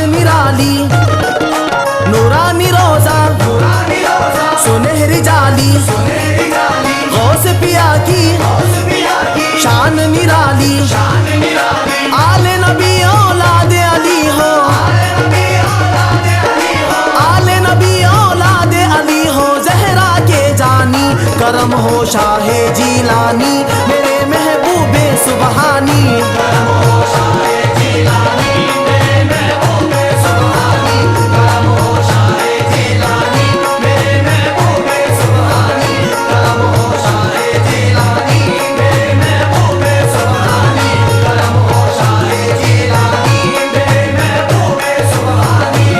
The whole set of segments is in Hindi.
निराली, नूरानी रोजा सुनहरी जाली, गौस पिया की शान निराली। आले नबी औलादे अली हो, आले नबी औलादे अली हो, जहरा के जानी करम हो शाहे जीलानी, मेरे महबूबे सुबहानी। करम हो शाहे जीलानी, मेरे महबूबे सुबहानी, करम हो शाहे जीलानी, मेरे महबूबे सुबहानी, करम हो शाहे जीलानी, मेरे महबूबे सुबहानी, करम हो शाहे जीलानी, मेरे महबूबे सुबहानी।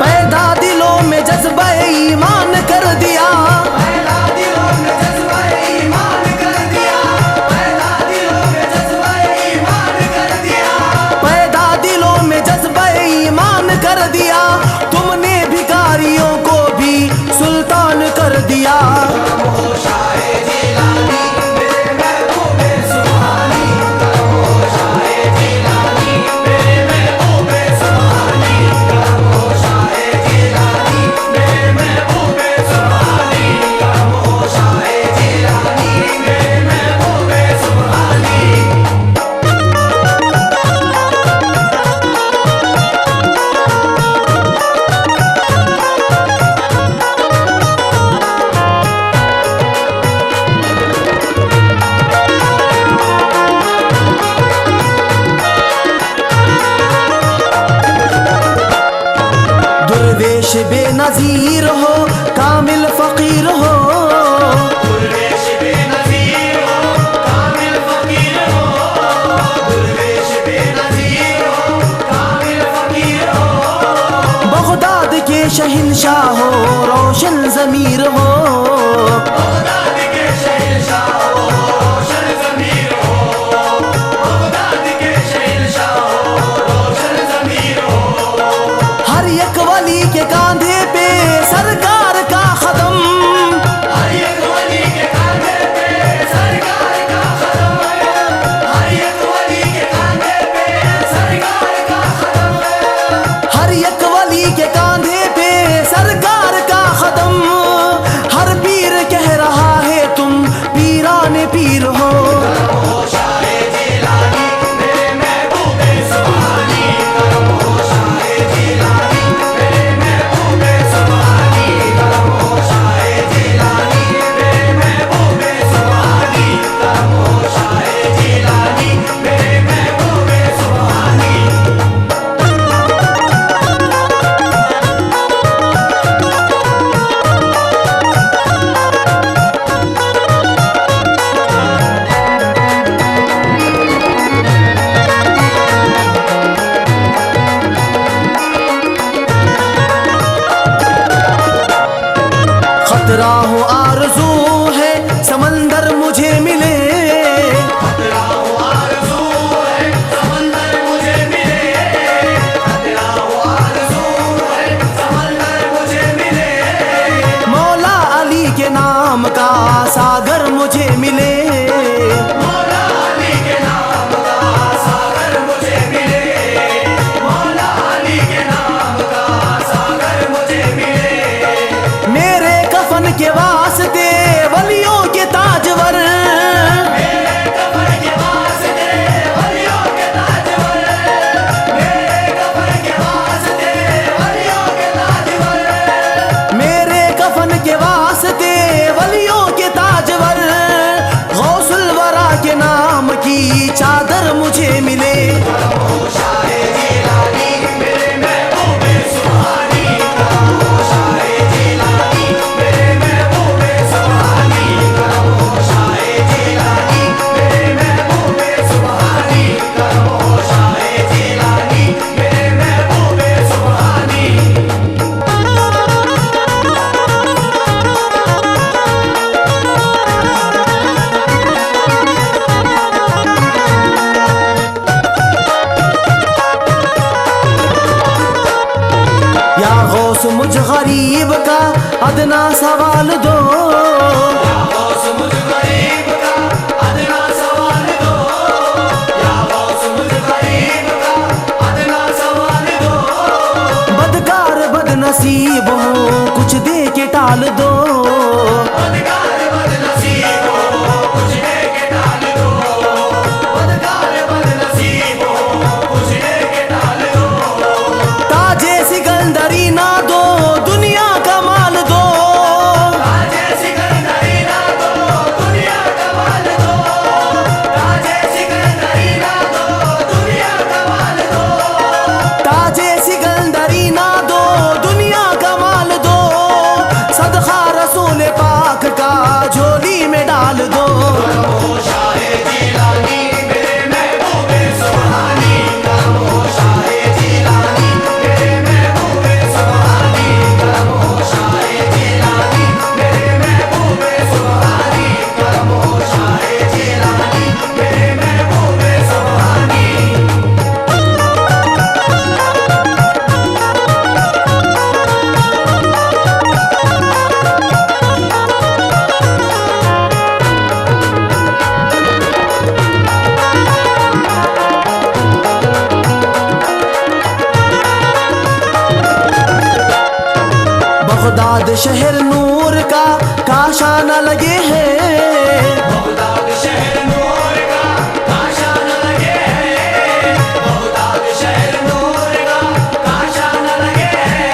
पैदा दिलों में जज्बा ईमान कर दिया, पैदा दिलों में जज्बा ईमान कर दिया, पैदा दिलों में जज्बा ईमान कर दिया, पैदा दिलों में जज्बा ईमान कर दिया। तुमने भिखारियों को भी सुल्तान कर दिया। करम हो शाहे जीलानी, मेरे महबूबे सुबहानी, करम हो शाहे जीलानी, मेरे महबूबे सुबहानी, करम हो शाहे जीलानी, मेरे महबूबे सुबहानी, करम हो शाहे जीलानी, मेरे महबूबे सुबहानी। दुर्वेश बेनज़ीर हो, कामिल फ़कीर हो, दुर्वेश बेनज़ीर हो, कामिल फ़कीर हो, दुर्वेश बेनज़ीर हो, कामिल फ़कीर हो। बगदाद के शहंशाह हो, रोशन ज़मीर हो, बगदाद के शहंशाह हो, रोशन ज़मीर हो, बगदाद के शहंशाह हो, रोशन ज़मीर हो। हर एक वली के कांधे पे सरकार का खदम, हर एक वली के कांधे पे सरकार का खदम, हर एक वली के कांधे पे सरकार का खदम, हर एक वली के कांधे पे सरकार का खदम। हर पीर कह रहा है तुम पीराने पीर हो। करम हो शाहे जीलानी, मेरे महबूबे सुबहानी, करम हो शाहे जीलानी, मेरे महबूबे सुबहानी, या गौस मुझ गरीब का अदना सवाल दो, या गौस मुझ गरीब का अदना सवाल दो, या गौस मुझ गरीब का अदना सवाल दो। बदकार बदनसीब हो कुछ दे के टाल दो, बदकार बदनसीब हो कुछ दे के टाल दो, बदकार बदनसीब हो कुछ दे के टाल दो। ताजे सिकंदरी ना दो दुनिया का माल दो, ताजे सिकंदरी ना दो दुनिया का माल दो, ताजे सिकंदरी ना दो दुनिया का माल दो, ताजे सिकंदरी ना दो दुनिया का माल दो। सदका रसूल पाक का झोली में डाल दो। शाहे जिलानी मेरे महबूबे सुभानी, शाहे जिलानी मेरे महबूबे सुभानी, शाहे जिलानी मेरे महबूबे सुभानी, शाहे जिलानी मेरे महबूबे सुभानी। बगदाद शहर नूर का काशा न लगे है, बगदाद शहर नूर का काशा न लगे है, बगदाद शहर नूर का काशा न लगे है।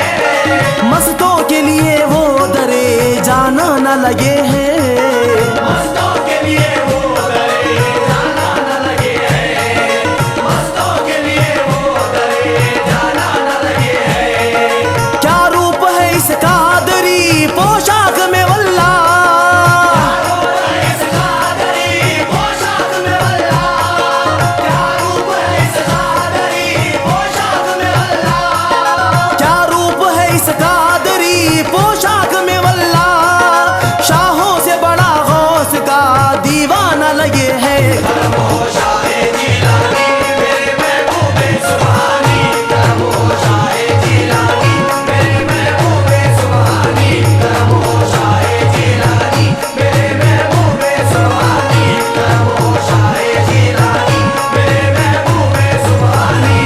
मस्तों के लिए वो दरे जाना न लगे है, मस्तों के लिए वो दरे जाना न लगे है, मस्तों के लिए वो दरे जाना न लगे है। क्या रूप है इस कादरी पोशाक में वल्ला, क्या रूप है इस कादरी पोशाक में वल्ला, क्या रूप है इस कादरी पोशाक में वल्ला, क्या रूप है इस कादरी पोशाक में वल्ला। शाहों से बड़ा गौस का दीवाना लगे है। शाहे जिलानी मेरे महबूबे सुभानी, शाहे जिलानी मेरे महबूबे सुभानी, शाहे जिलानी मेरे महबूबे सुभानी, शाहे जिलानी मेरे महबूबे सुभानी।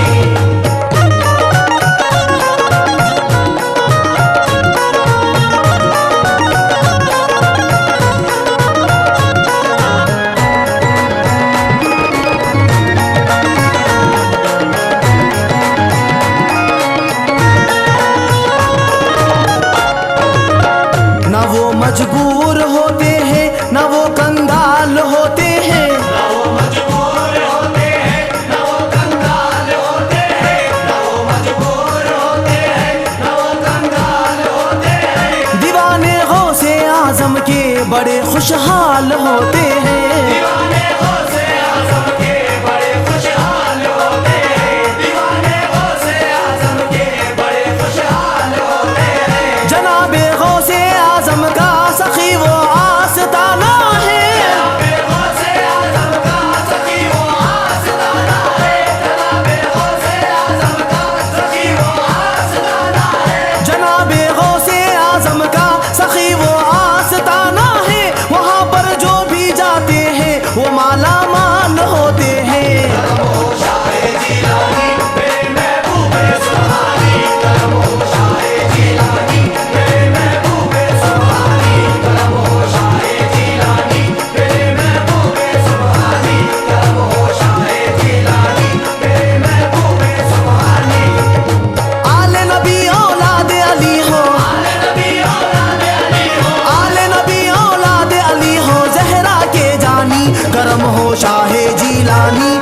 न वो मजबूर होते हैं न वो कंगाल होते हैं, न वो मजबूर होते हैं न वो कंगाल होते हैं, न वो मजबूर होते हैं न वो कंगाल होते हैं। दीवाने गौसे आजम के बड़े खुशहाल होते हैं, दीवाने गौसे आजम के बड़े खुशहाल होते हैं, दीवाने गौसे आजम के बड़े खुशहाल होते हैं। जनाबे गौसे आजम का सखी वो आस्ताना है, जनाबे गौसे आजम का सखी वो आस्ताना है, जनाबे गौसे आजम का सखी वो आस्ताना है, जनाबे गौसे आजम का सखी वो आस्ताना है। वहाँ पर जो भी जाते हैं वो माला माल होते हैं। शाहे जिलानी मेरे महबूबे सुभानी, शाहे जिलानी मेरे महबूबे सुभानी, शाहे जिलानी मेरे महबूबे सुभानी, शाहे जिलानी मेरे महबूबे सुभानी। आले नबी औलाद अली हो, आले नबी औलाद अली हो, आले नबी औलाद अली हो। जहरा के जानी करम हो शाहे जिलानी,